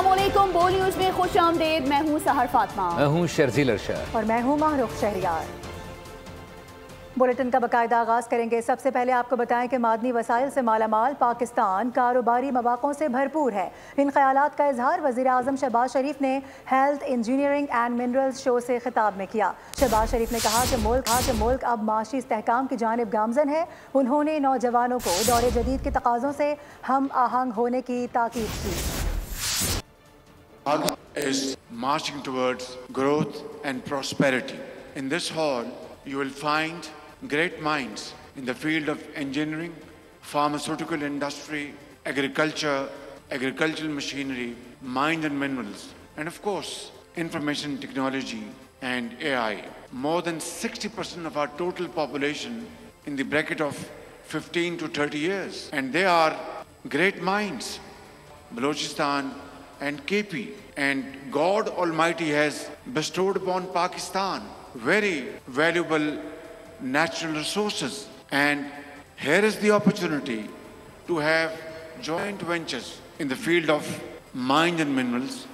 अस्सलामुअलैकुम, बो न्यूज में खुश आमदेद। मैं हूँ सहर फातिमा। मैं हूँ शर्जील अरशद और मैं हूँ माहरूफ शहरियार। बुलेटिन का बाकायदा आगाज करेंगे। सबसे पहले आपको बताएं कि मादनी वसाइल से मालामाल पाकिस्तान कारोबारी मौक़ों से भरपूर है। इन ख्यालात का इजहार वज़ीर आज़म शहबाज शरीफ ने health, engineering and minerals show से खिताब में किया। शहबाज शरीफ ने कहा कि मुल्क अब माशी इस्तेहकाम की जानिब गामजन है। उन्होंने नौजवानों को दौरे जदीद के तकाज़ों से हम आहंग होने की ताकीद की। is marching towards growth and prosperity. In this hall, you will find great minds in the field of engineering, pharmaceutical industry, agriculture, agricultural machinery, mines and minerals, and of course, information technology and AI. More than 60% of our total population in the bracket of 15 to 30 years. And they are great minds. Balochistan and KP, and God Almighty has bestowed upon Pakistan very valuable natural resources, and here is the opportunity to have joint ventures in the field of mines and minerals.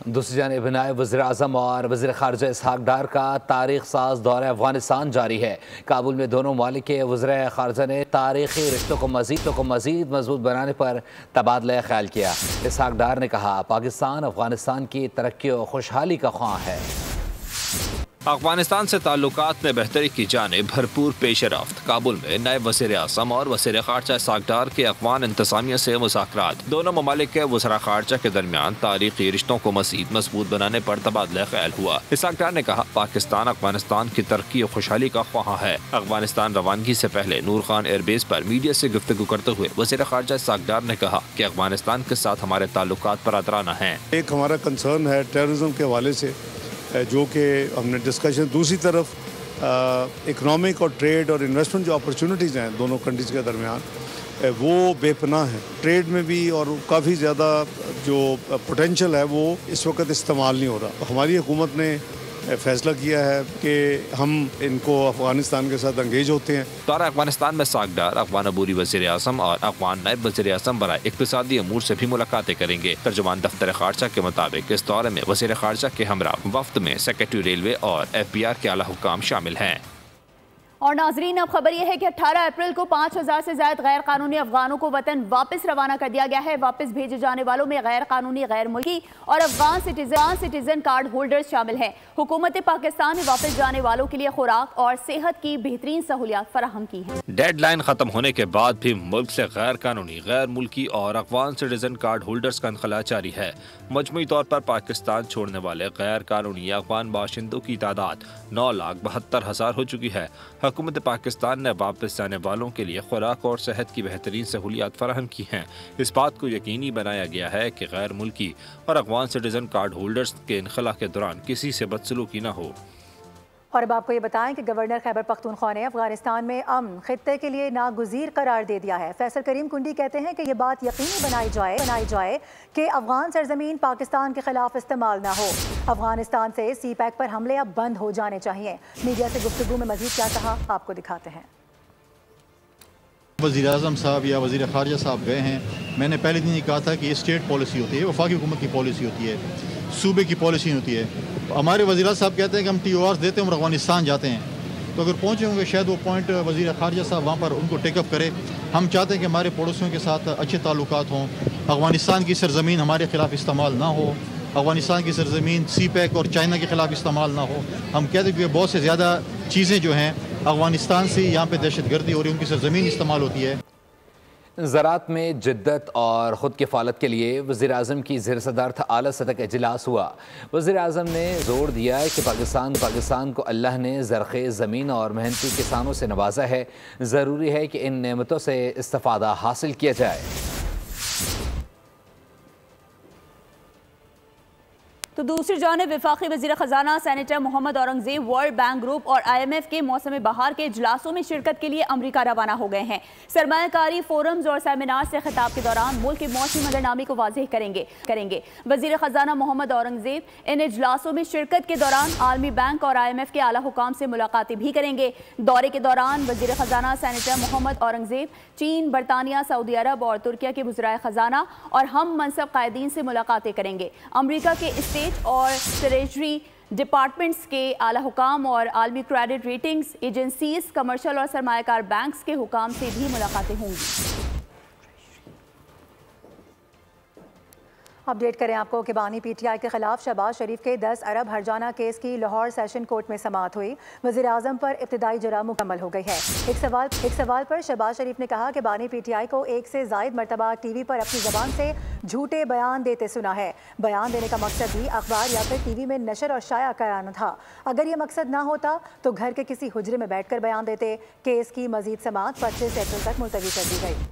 दूसरी जानिब नायब वज़ीर आज़म और वज़ीर ख़ारिजा इसहाक़ डार का तारीख़ साज दौरा अफ़गानिस्तान जारी है। काबुल में दोनों ममालिक के वज़ीर ख़ारिजा ने तारीख़ी रिश्तों को मज़ीद मजबूत बनाने पर तबादला ख्याल किया। इसहाक़ डार ने कहा, पाकिस्तान अफ़गानिस्तान की तरक्की और खुशहाली का ख्वाह है। अफगानिस्तान से ताल्लुकात में बेहतरी की जानिब भरपूर पेश रफ्त। काबुल में नायब वज़ीर आज़म और वज़ीर ख़ारिजा इसहाक़ डार के अफ़गान इंतज़ामिया से मुज़ाकरात। दोनों ममालिक के वज़रा ख़ारिजा के दरमियान तारीख़ी रिश्तों को मज़ीद मजबूत बनाने पर तबादला ख्याल हुआ। इसहाक़ डार ने कहा, पाकिस्तान अफगानिस्तान की तरक्की और खुशहाली का ख्वाह है। अफगानिस्तान रवानगी से पहले नूर खान एयरबेस पर मीडिया से गुफ्तगू करते हुए वज़ीर ख़ारिजा इसहाक़ डार ने कहा कि अफगानिस्तान के साथ हमारे ताल्लुकात बरकरार हैं। एक हमारा कंसर्न है टेररिज्म के हवाले से, जो कि हमने डिस्कशन। दूसरी तरफ इकनॉमिक और ट्रेड और इन्वेस्टमेंट जो अपॉर्चुनिटीज़ हैं दोनों कंट्रीज़ के दरमियान, वो बेपनाह हैं। ट्रेड में भी और काफ़ी ज़्यादा जो पोटेंशल है वो इस वक्त इस्तेमाल नहीं हो रहा। हमारी हुकूमत ने फैसला किया है कि हम इनको अफगानिस्तान के साथ एंगेज होते हैं। दौरा अफगानिस्तान में इसहाक़ डार अफगान अबूरी वज़ीर आज़म और अफगान नायब वज़ीर आज़म बराए इक़्तिसादी अमूर से भी मुलाकातें करेंगे। तर्जुमान दफ्तर ख़ारिजा के मुताबिक इस दौरे में वज़ीर ख़ारिजा के हमरा वफ्द में सेक्रेटरी रेलवे और FBR के आला हुक्काम शामिल हैं। और नाजरीन, अब खबर यह है कि 18 अप्रैल को 5000 से ज्यादा गैर कानूनी अफगानों को वतन वापस रवाना कर दिया गया है। वापस भेजे जाने वालों में गैर कानूनी, गैर मुल्की और अफगान सिटीजन कार्ड होल्डर्स शामिल हैं। हुकूमत पाकिस्तान ने वापस जाने वालों के लिए खुराक और सेहत की बेहतरीन सहूलियात फराहम की हैं। डेडलाइन खत्म होने के बाद भी मुल्क से गैर कानूनी, गैर मुल्की और अफगान सिटीजन कार्ड होल्डर्स का इनखला जारी है। मजमूई तौर पर पाकिस्तान छोड़ने वाले गैर कानूनी अफगान बाशिंदों की तादाद 9,72,000 हो चुकी है। हुकूमत पाकिस्तान ने वापस जाने वालों के लिए खुराक और सेहत की बेहतरीन सहूलियात फराहम की हैं। इस बात को यकीनी बनाया गया है कि गैर मुल्की और अफगान सिटीजन कार्ड होल्डर्स के इनखला के दौरान किसी से बदसलूकी न हो। और अब आपको ये बताएं कि गवर्नर खैबर पख्तूनख्वा ने अफगानिस्तान में अमन खित्ते के लिए नागुज़ीर करार दे दिया है। फैसल करीम कुंडी कहते हैं कि ये बात यकीनी बनाई जाए कि अफगान सरजमीन पाकिस्तान के खिलाफ इस्तेमाल ना हो। अफगानिस्तान से CPEC पर हमले अब बंद हो जाने चाहिए। मीडिया से गुफ्तगू में मजीद क्या कहा, आपको दिखाते हैं। वज़ीर आज़म साहब या वज़ीर ख़ारिजा साहब गए हैं। मैंने पहले दिन ही कहा था कि ये स्टेट पॉलिसी होती है, वफाकी हुकूमत की पॉलिसी होती है, सूबे की पॉलिसी होती है। हमारे वज़ीर साहब कहते हैं कि हम TORs देते हैं और अफगानिस्तान जाते हैं, तो अगर पहुँचे होंगे शायद वो पॉइंट वज़ीर ख़ारिजा साहब वहाँ पर उनको टेकअप करे। हम चाहते हैं कि हमारे पड़ोसियों के साथ अच्छे ताल्लुकात हों, अफगानिस्तान की सरजमीन हमारे ख़िलाफ़ इस्तेमाल ना हो, अफगानिस्तान की सरजमीन CPEC और चाइना के ख़िलाफ़ इस्तेमाल ना हो। हम कहते हैं कि बहुत से ज़्यादा चीज़ें जो हैं अफगानिस्तान से यहाँ पे दहशतगर्दी और उनकी सरजमीन इस्तेमाल होती है। ज़राअत में जिद्दत और ख़ुद किफ़ालत के लिए वज़ीर आज़म की ज़ेर सदारत आला सतह का इजलास हुआ। वज़ीर आज़म ने ज़ोर दिया कि पाकिस्तान को अल्लाह ने ज़रख़े ज़मीन और मेहनती किसानों से नवाजा है। ज़रूरी है कि इन नेमतों से इस्तिफ़ादा हासिल किया जाए। तो दूसरी जानिब वफाकी वज़ीर ख़जाना senator Mohammad Aurangzeb world bank group और IMF के मौसम बहार के इजलासों में शिरकत के लिए अमरीका रवाना हो गए हैं। सरमायाकारी फोरम्स और सेमिनार से खिताब के दौरान मुल्क की मौसमी मंजरनामे को वाज़ेह करेंगे। वज़ीर ख़जाना मोहम्मद औरंगज़ेब इन इजलासों में शिरकत के दौरान आलमी बैंक और IMF के आला हुकाम से मुलाकातें भी करेंगे। दौरे के दौरान वज़ीर ख़जाना सेनेटर मोहम्मद औरंगज़ेब चीन, बरतानिया, सऊदी अरब और तुर्किया के वज़राए ख़जाना और हम मनसब कायदीन से मुलाकातें करेंगे। अमरीका के स्टेट और ट्रेजरी डिपार्टमेंट्स के आला हुकाम और आलमी क्रेडिट रेटिंग्स एजेंसीज, कमर्शियल और सरमायाकार बैंक्स के हुकाम से भी मुलाकातें होंगी। अपडेट करें आपको कि बानी PTI के खिलाफ शहबाज शरीफ के 10 अरब हर्जाना केस की लाहौर सेशन कोर्ट में समाअत हुई। वज़ीर आज़म पर इब्तिदाई जरा मुकम्मल हो गई है। एक सवाल पर शहबाज शरीफ ने कहा कि बानी PTI को एक से ज़ायद मरतबा TV पर अपनी ज़बान से झूठे बयान देते सुना है। बयान देने का मकसद भी अखबार या फिर TV में नशर और शाया कराना था। अगर ये मकसद ना होता तो घर के किसी हुजरे में बैठ कर बयान देते। केस की मजीद समाअत 25 अप्रैल तक मुलतवी कर दी गई।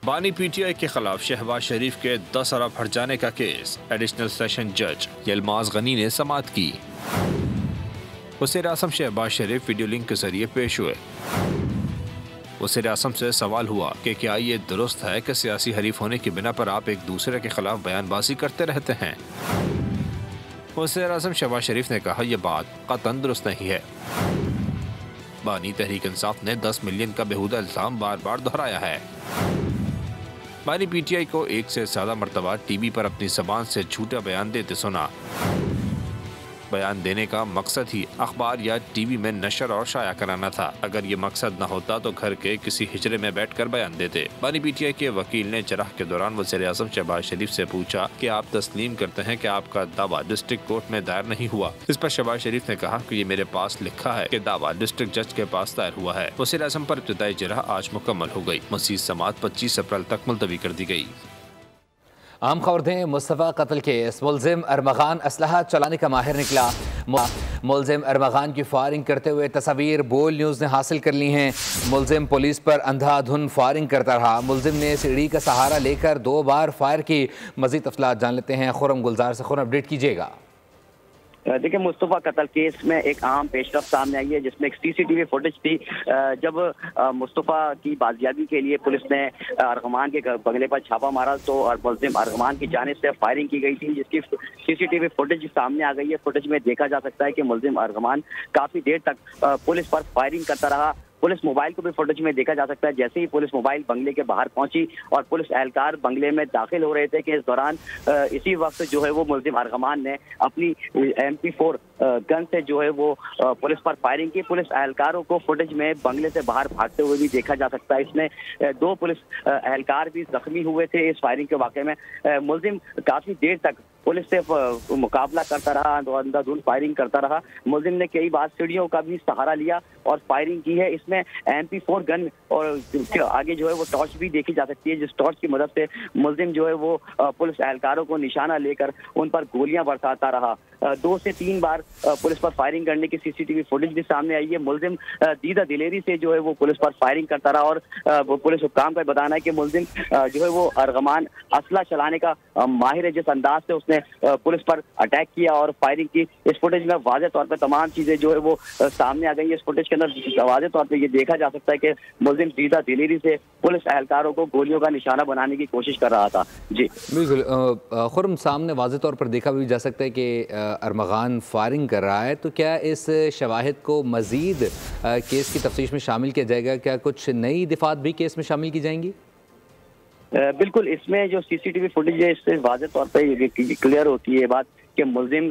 बानी PTI के खिलाफ शहबाज शरीफ के 10 अरब हर्जाने का केस एडिशनल सेशन जज यलमाज गनी ने समाअत की। वज़ीर आज़म शहबाज शरीफ वीडियो लिंक के जरिए पेश हुए। वज़ीर आज़म से सवाल हुआ कि क्या ये दुरुस्त है कि सियासी हरीफ होने की बिना पर आप एक दूसरे के खिलाफ बयानबाजी करते रहते हैं। वज़ीर आज़म शहबाज शरीफ ने कहा यह बात कतई दुरुस्त नहीं है। बानी तहरीक इंसाफ ने 10 मिलियन का बेहुदा इल्ज़ाम बार बार दोहराया है। बानी PTI को एक से ज्यादा मरतबा TV पर अपनी ज़बान से झूठा बयान देते सुना। बयान देने का मकसद ही अखबार या TV में नशर और शाया कराना था। अगर ये मकसद न होता तो घर के किसी हिजरे में बैठकर बयान देते। बानी PTI के वकील ने जराह के दौरान वज़ीर आज़म शहबाज शरीफ से पूछा कि आप तस्लीम करते हैं कि आपका दावा डिस्ट्रिक्ट कोर्ट में दायर नहीं हुआ। इस पर शहबाज शरीफ ने कहा कि ये मेरे पास लिखा है कि दावा डिस्ट्रिक्ट जज के पास दायर हुआ है। वज़ीर आज़म पर इब्तिदाई जराह आज मुकम्मल हो गई। मज़ीद समाअत 25 अप्रैल तक मुलतवी कर दी गई। आम खबर दें, मुस्तफ़ा कत्ल केस, मुलजिम अरमगान असलहा चलाने का माहिर निकला। मुलजिम अरमगान की फायरिंग करते हुए तस्वीर बोल न्यूज़ ने हासिल कर ली हैं। मुलजिम पुलिस पर अंधाधुन फायरिंग करता रहा। मुलजिम ने सीढ़ी का सहारा लेकर 2 बार फायर की। मज़ीद तफसीलात जान लेते हैं खुर्रम गुलजार से। खुर्रम, अपडेट कीजिएगा। देखिए, मुस्तफ़ा कत्ल केस में एक अहम पेशरफ सामने आई है जिसमें एक CCTV फुटेज थी। जब मुस्तफ़ा की बाजियाबी के लिए पुलिस ने अरगमान के बंगले पर छापा मारा तो मुलजिम अरगमान की जानिब से फायरिंग की गई थी, जिसकी CCTV फुटेज सामने आ गई है। फुटेज में देखा जा सकता है कि मुलजिम अरगमान काफ़ी देर तक पुलिस पर फायरिंग करता रहा। पुलिस मोबाइल को भी फुटेज में देखा जा सकता है। जैसे ही पुलिस मोबाइल बंगले के बाहर पहुंची और पुलिस एहलकार बंगले में दाखिल हो रहे थे कि इस दौरान इसी वक्त जो है वो मुलजिम अरगमान ने अपनी MP4 गन से जो है वो पुलिस पर फायरिंग की। पुलिस एहलकारों को फुटेज में बंगले से बाहर भागते हुए भी देखा जा सकता है। इसमें 2 पुलिस एहलकार भी जख्मी हुए थे इस फायरिंग के वाक़े में। मुलजिम काफ़ी देर तक पुलिस से मुकाबला करता रहा, अंधाधुंध फायरिंग करता रहा। मुलजिम ने कई बार सीढ़ियों का भी सहारा लिया और फायरिंग की है। इसमें MP4 गन और आगे जो है वो टॉर्च भी देखी जा सकती है, जिस टॉर्च की मदद से मुलजिम जो है वो पुलिस एहलकारों को निशाना लेकर उन पर गोलियां बरसाता रहा। 2 से 3 बार पुलिस पर फायरिंग करने की CCTV फुटेज भी सामने आई है। मुलजिम दीदा दिलेरी से जो है वो पुलिस पर फायरिंग करता रहा और पुलिस हुक्काम का बताना है कि मुलजिम जो है वो अरगमान असला चलाने का माहिर है। जिस अंदाज से उसने पुलिस पर अटैक किया और फायरिंग की, इस फुटेज में वाज़ेह तौर पर तमाम चीजें जो है वो सामने आ गई है। इस फुटेज के अंदर वाज़ेह तौर पर ये देखा जा सकता है कि मुलजिम दीदा दिलेरी से पुलिस एहलकारों को गोलियों का निशाना बनाने की कोशिश कर रहा था। जी बिल्कुल खुर्रम, सामने वाज़ेह तौर पर देखा भी जा सकता है कि अरमगान फायरिंग कर रहा है। तो क्या इस शवाहिद को मज़ीद केस की तफ्तीश में शामिल किया जाएगा? क्या कुछ नई दिफात भी केस में शामिल की जाएंगी? बिल्कुल, इसमें जो CCTV फुटेज है इससे वाज़ेह तौर पर क्लियर होती है बात कि मुलजिम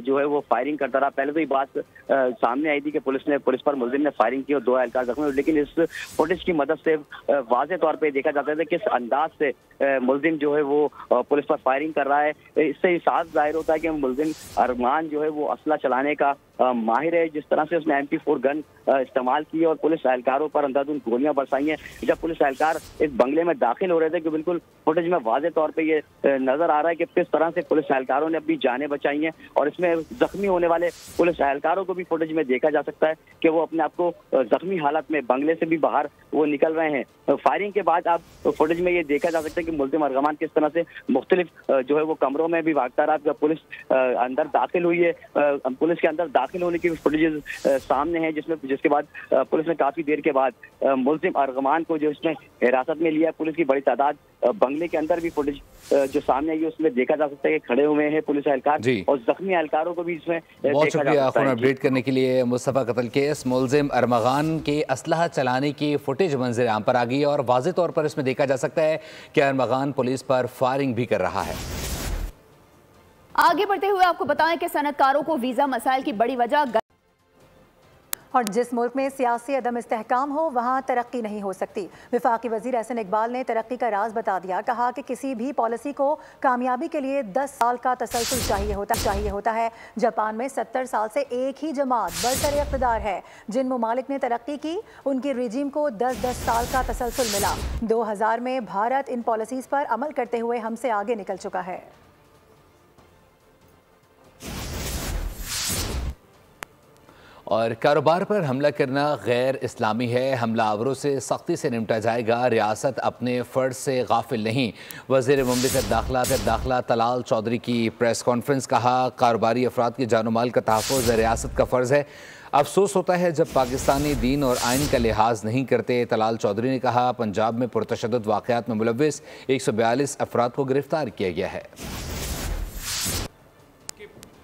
जो है वो फायरिंग करता रहा। पहले तो ये बात सामने आई थी कि पुलिस पर मुलजिम ने फायरिंग की और 2 एहलकार जख्मी हुए, लेकिन इस फुटेज की मदद से वाज़ेह तौर पे देखा जाता है कि किस अंदाज से मुलजिम जो है वो पुलिस पर फायरिंग कर रहा है। इससे साफ जाहिर होता है कि मुलजिम अरमान जो है वो असला चलाने का माहिर है। जिस तरह से उसने MP4 गन इस्तेमाल की और पुलिस एहलकारों पर अंधाधुंध गोलियां बरसाई हैं जब पुलिस एहलकार इस बंगले में दाखिल हो रहे थे, कि बिल्कुल फुटेज में वाज़े तौर पे ये नजर आ रहा है कि किस तरह से पुलिस एहलकारों ने अपनी जानें बचाई हैं। और इसमें जख्मी होने वाले पुलिस एहलकारों को भी फुटेज में देखा जा सकता है कि वो अपने आप को जख्मी हालत में बंगले से भी बाहर वो निकल रहे हैं। फायरिंग के बाद आप फुटेज में ये देखा जा सकता है कि मुल्ज़िम अर्गमान किस तरह से मुख्तलिफ जो है वो कमरों में भी भागता रहा। जब पुलिस अंदर दाखिल हुई है, पुलिस के अंदर दाखिल होने की फुटेज सामने है, जिसके बाद पुलिस ने काफी देर के बाद मुल्ज़िम अर्गमान को जो इसमें हिरासत में लिया। पुलिस की बड़ी तादाद बंगले के अंदर भी फुटेज जो सामने आई है उसमें देखा जा सकता है कि खड़े हुए हैं पुलिस एहलकार, और जख्मी एहलकारों को भी इसमें बहुत शुक्रिया अपडेट करने के लिए। मुस्तफ़ा कत्ल केस मुल्ज़िम अर्मगान के असलहा चलाने की फुटेज मंजर आम पर आ गई है और वाज़े तौर पर इसमें देखा जा सकता है कि अर्मगान पुलिस पर फायरिंग भी कर रहा है। आगे बढ़ते हुए आपको बताएं कि सनतकारों को वीजा मसाइल की बड़ी वजह, और जिस मुल्क में सियासी अदम इस्तेहकाम हो वहाँ तरक्की नहीं हो सकती। वफाकी वज़ीर एहसन इकबाल ने तरक्की का राज बता दिया। कहा कि किसी भी पॉलिसी को कामयाबी के लिए 10 साल का तसलसल चाहिए होता है। जापान में 70 साल से एक ही जमात बरसर इक़्तिदार है। जिन ममालिक ने तरक्की की उनकी रिजीम को 10-10 साल का तसलसल मिला। 2000 में भारत इन पॉलिसीज़ पर अमल करते हुए हमसे आगे निकल चुका है। और कारोबार पर हमला करना गैर इस्लामी है, हमलावरों से सख्ती से निपटा जाएगा। रियासत अपने फ़र्ज से गाफिल नहीं। वज़ीर मुमलिकत दाखिला तलाल चौधरी की प्रेस कॉन्फ्रेंस। कहा कारोबारी अफराद की जान माल का तहफ़्फ़ुज़ रियासत का फ़र्ज़ है। अफसोस होता है जब पाकिस्तानी दीन और आइन का लिहाज नहीं करते। तलाल चौधरी ने कहा पंजाब में पुरतशद्दुद वाक़यात में मुलव्विस 142 अफराद को गिरफ्तार किया गया है।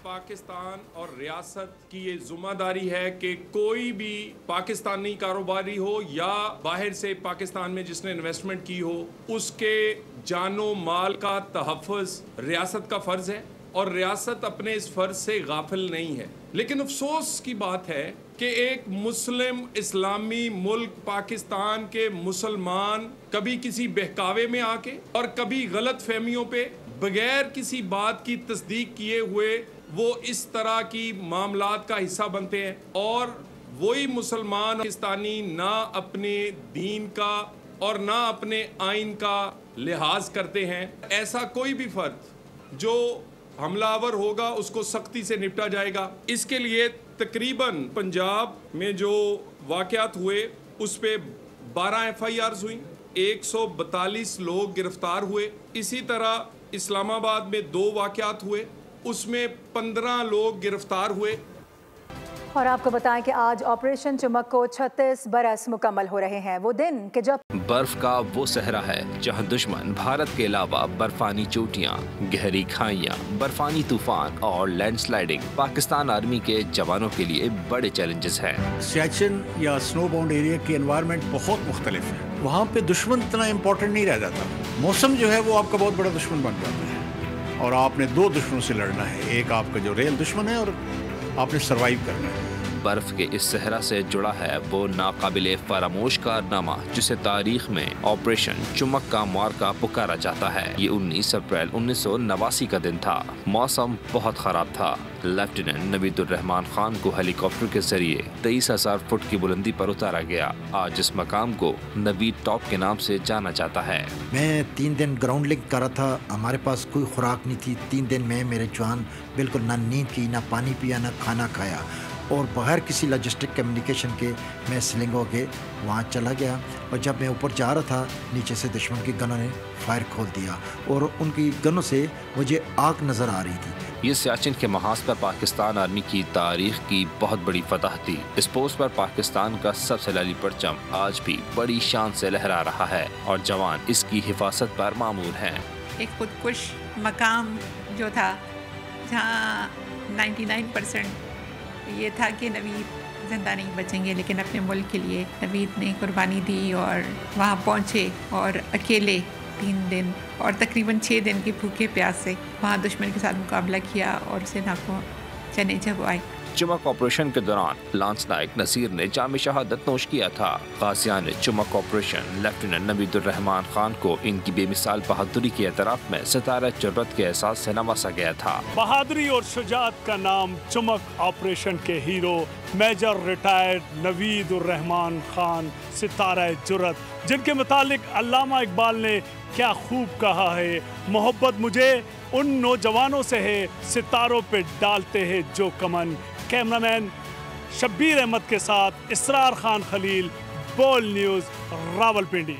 पाकिस्तान और रियासत की ये जिम्मेदारी है कि कोई भी पाकिस्तानी कारोबारी हो या बाहर से पाकिस्तान में जिसने इन्वेस्टमेंट की हो, उसके जानो माल का तहफ़्फ़ुज़ रियासत का फ़र्ज़ है और रियासत अपने इस फ़र्ज़ से गाफिल नहीं है। लेकिन अफसोस की बात है कि एक मुस्लिम इस्लामी मुल्क पाकिस्तान के मुसलमान कभी किसी बहकावे में आके और कभी गलत फहमियों पे बगैर किसी बात की तस्दीक किए हुए वो इस तरह की मामलात का हिस्सा बनते हैं, और वही मुसलमान पाकिस्तानी ना अपने दीन का और ना अपने आइन का लिहाज करते हैं। ऐसा कोई भी फर्द जो हमलावर होगा उसको सख्ती से निपटा जाएगा। इसके लिए तकरीबन पंजाब में जो वाक़यात हुए उस पे 12 FIRs हुई, 142 लोग गिरफ्तार हुए। इसी तरह इस्लामाबाद में 2 वाक़यात हुए, उसमें 15 लोग गिरफ्तार हुए। और आपको बताएं कि आज ऑपरेशन चुमक को 36 बरस मुकम्मल हो रहे हैं। वो दिन कि जब बर्फ का वो सहरा है जहां दुश्मन भारत के अलावा बर्फानी चोटियां, गहरी खाइयां, बर्फानी तूफान और लैंडस्लाइडिंग पाकिस्तान आर्मी के जवानों के लिए बड़े चैलेंजेस हैं। सियाचिन या स्नो बाउंड एरिया की एनवायरनमेंट बहुत मुख्तलिफ है। वहाँ पे दुश्मन इतना इम्पोर्टेंट नहीं रह जाता। मौसम जो है वो आपका बहुत बड़ा दुश्मन बन जाता है और आपने 2 दुश्मनों से लड़ना है। एक आपका जो रियल दुश्मन है और आपने सरवाइव करना है। बर्फ के इस सहरा से जुड़ा है वो नाकाबिले फरामोश कारनामा जिसे तारीख में ऑपरेशन चुमक का मार्का पुकारा जाता है। ये 19 अप्रैल 1989 का दिन था। मौसम बहुत खराब था। लेफ्टिनेंट नवीदुर्रहमान खान को हेलीकॉप्टर के जरिए 23,000 फुट की बुलंदी पर उतारा गया। आज इस मकाम को नवीद टॉप के नाम से जाना जाता है। मैं 3 दिन ग्राउंड लिंक करा था। हमारे पास कोई खुराक नहीं थी। 3 दिन में मेरे जवान बिल्कुल ना नींद की, ना पानी पिया, ना खाना खाया, और बगैर किसी लॉजिस्टिक कम्युनिकेशन के मैं स्लिंग हो के वहाँ चला गया। और जब मैं ऊपर जा रहा था नीचे से दुश्मन की गनों ने फायर खोल दिया और उनकी गनों से मुझे आग नज़र आ रही थी। ये सियाचिन के महाज पर पाकिस्तान आर्मी की तारीख की बहुत बड़ी फतह थी। इस पोस्ट पर पाकिस्तान का सबसे लाली परचम आज भी बड़ी शान से लहरा रहा है और जवान इसकी हिफाजत पर मामूर हैं। एक खुदकुश मकाम जो था जहाँ 99% ये था कि नवीद जिंदा नहीं बचेंगे, लेकिन अपने मुल्क के लिए नवीद ने कुर्बानी दी और वहाँ पहुँचे और अकेले 3 दिन और तकरीबन 6 दिन के भूखे प्यास से वहाँ दुश्मन के साथ मुकाबला किया और उसे नाकों चने चबवाए। चुमक ऑपरेशन के दौरान लांस नायक नसीर ने जामे शहादत नोश किया था। गाजियान चुमक ऑपरेशन लेफ्टिनेंट नवीदुर रहमान खान को इनकी बेमिसाल बहादुरी के एतराफ में सितारा जुर्रत के एहसास से नवाजा गया था। बहादुरी और शुजाअत का नाम चुमक ऑपरेशन के hero major retired Naveedur Rahman Khan सितारा जुर्रत, जिनके मुतालिक अल्लामा इकबाल ने क्या खूब कहा है, मोहब्बत मुझे उन नौजवानों से है सितारों पे डालते हैं जो कमन। कैमरामैन शब्बीर अहमद के साथ इसरार खान खलील, बोल न्यूज़, रावलपिंडी।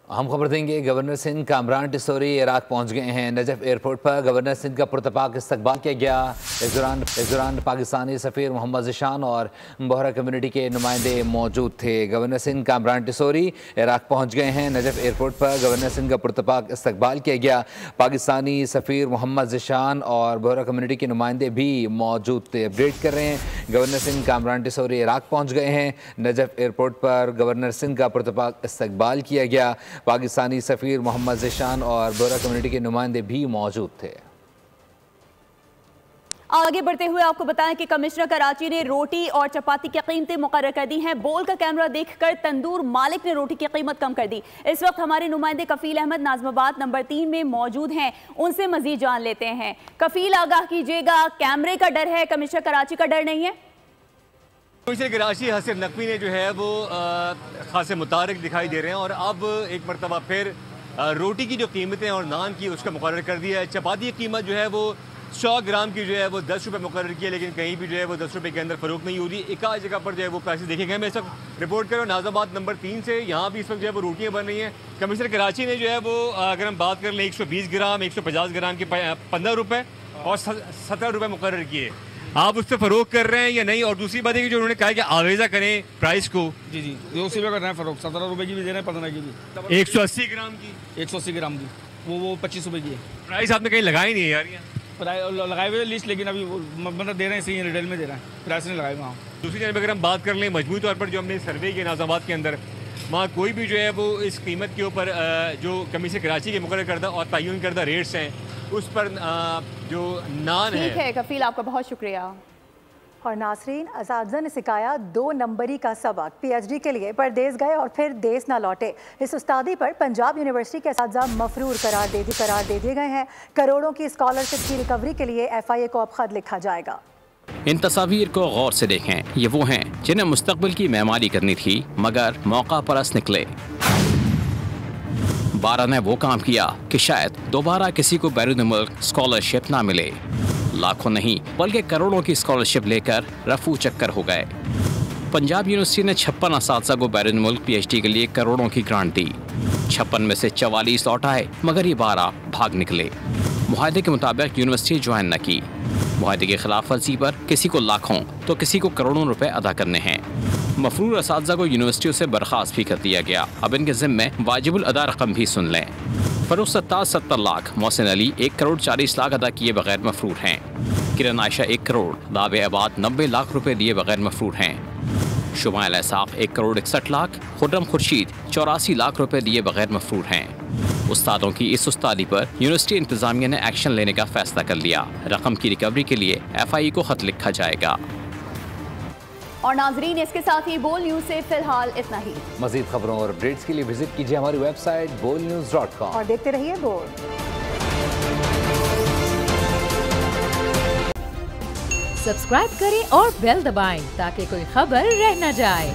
हम खबर देंगे गवर्नर सिंध कामरान टिसोरी इराक पहुंच गए हैं। नजफ एयरपोर्ट पर गवर्नर सिंध का पुरतपाक इस्तकबाल किया गया। इस दौरान पाकिस्तानी सफ़ीर मोहम्मद ज़िशान और बोहरा कम्युनिटी के नुमाइंदे मौजूद थे। गवर्नर सिंध कामरान टिसोरी इराक पहुंच गए हैं। नजफ एयरपोर्ट पर गवर्नर सिंध का पुरतपाक इस्तकबाल किया गया। पाकिस्तानी सफ़ीर मोहम्मद ज़िशान और बोहरा कम्युनिटी के नुमाइंदे भी मौजूद थे। अपडेट कर रहे हैं गवर्नर सिंध कामरान टिसोरी इराक पहुँच गए हैं। नजफ एयरपोर्ट पर गवर्नर सिंध का पुरतपाक इस्तकबाल किया गया। पाकिस्तानी सफ़ीर मोहम्मद ज़िशान और बोहरा कम्युनिटी के नुमाइंदे भी मौजूद थे। आगे बढ़ते हुए आपको बताएं कि कमिश्नर कराची ने रोटी और चपाती की कीमतें मुकर्रर कर दी हैं। बोल का कैमरा देखकर तंदूर मालिक ने रोटी की कीमत कम कर दी। इस वक्त हमारे नुमाइंदे कफील अहमद नाज़माबाद नंबर 3 में मौजूद हैं, उनसे मजीद जान लेते हैं। कफील, आगाह कीजिएगा, कैमरे का डर है, कमिश्नर कराची का डर नहीं है? कमिश्नर कराची हसन नकवी ने जो है वो खासे मुतारिक दिखाई दे रहे हैं और अब एक मरतबा फिर रोटी की जो कीमतें और नान की उसका मुकर्रर कर दिया है। चपाती की कीमत जो है वो 100 ग्राम की जो है वो 10 रुपये मुकर्रर की है, लेकिन कहीं भी जो है वो 10 रुपये के अंदर फ़रोख्त नहीं हो रही। एक आध जगह पर जो है वो प्राइसेस देखे गए। मैं इस वक्त रिपोर्ट कर रहा हूँ नाज़ाबाद नंबर 3 से। यहाँ भी इस वक्त जो है वो रोटियाँ बन रही हैं। कमिश्नर कराची ने जो है वो अगर हम बात कर लें 120 ग्राम 150 ग्राम के 15 रुपये और 17 रुपये मुकर्रर किए। आप उससे फ़रोख्त कर रहे हैं या नहीं? और दूसरी बात है कि जो उन्होंने कहा कि आवेज़ा करें प्राइस को। जी जी, उसी पे कर रहे हैं फ़रोख्त। 17 रुपये की भी दे रहे हैं, 15 की भी। 180 ग्राम की 180 ग्राम की वो 25 रुपये की है। प्राइस आपने कहीं लगाई नहीं है यार? लगाए हुए लिस्ट, लेकिन अभी मतलब दे रहे हैं, सही रिटेल में दे रहे हैं, प्राइस नहीं लगाए वहाँ। दूसरी जानब अगर हम बात कर लें मजमूई तौर पर जो हमने सर्वे किया नाज़ाबाद के अंदर, वहाँ कोई भी जो है वो इस कीमत के ऊपर जो कमीशन कराची के मुकर्रर करदा और तयन करदा रेट्स हैं उस पर जो नान है। ठीक है कफील, आपका बहुत शुक्रिया। और नासरीन, असातिज़ा ने सिखाया 2 नंबरी का सबक। PhD के लिए परदेस गए और फिर देश ना लौटे। इस उस्तादी पर पंजाब यूनिवर्सिटी के असातिज़ा मफरूर करार दे दिए गए हैं। करोड़ों की स्कॉलरशिप की रिकवरी के लिए FIA को अब खत लिखा जाएगा। इन तस्वीर को गौर से देखें, ये वो हैं जिन्हें मुस्तकबिल की मेहमानी करनी थी मगर मौका परस्त निकले। 12 ने वो काम किया कि शायद दोबारा किसी को बैरून मुल्क स्कॉलरशिप ना मिले। लाखों नहीं बल्कि करोड़ों की स्कॉलरशिप लेकर रफू चक्कर हो गए। पंजाब यूनिवर्सिटी ने 56 असातिज़ा को बैरून मुल्क PhD के लिए करोड़ों की ग्रांट दी। 56 में से 44 लौट आए मगर ये 12 भाग निकले। मुआहदे के मुताबिक यूनिवर्सिटी ज्वाइन न की। मुआहदे की खिलाफ वर्जी पर किसी को लाखों तो किसी को करोड़ों रुपए अदा करने हैं। मफरूर असातिज़ा को यूनिवर्सिटियों से बर्खास्त भी कर दिया गया। अब इनके ज़िम्मे वाजिबुल अदा रकम भी सुन लें। फरूख सत्तार 70 लाख, मोहसिन अली 1 करोड़ 40 लाख अदा किए बगैर मफरूर हैं। किरण आयशा 1 करोड़, दावे आबाद 90 लाख रुपए दिए बगैर मफरूर हैं। शुमाइल एहसाक 1 करोड़ 61 लाख, खुर्रम खुर्शीद 84 लाख रुपए दिए बगैर मफरूर हैं। उस्तादों की इस उस्तादी पर यूनिवर्सिटी इंतजामिया ने एक्शन लेने का फैसला कर लिया। रकम की रिकवरी के लिए FIA को खत लिखा जाएगा। और नाजरीन, इसके साथ ही बोल न्यूज़ से फिलहाल इतना ही। मज़ीद खबरों और अपडेट्स के लिए विजिट कीजिए हमारी वेबसाइट bolnews.com और देखते रहिए बोल। सब्सक्राइब करें और बेल दबाएं ताकि कोई खबर रह न जाए।